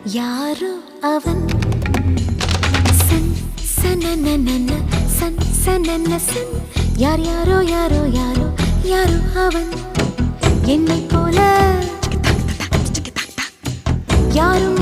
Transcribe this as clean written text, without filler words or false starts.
யாரோ அவன் Sun சனனனன Sun சனன Sun யார் யாரோ யாரோ யாரோ யாரோ அவன் என்னை போல யாரும்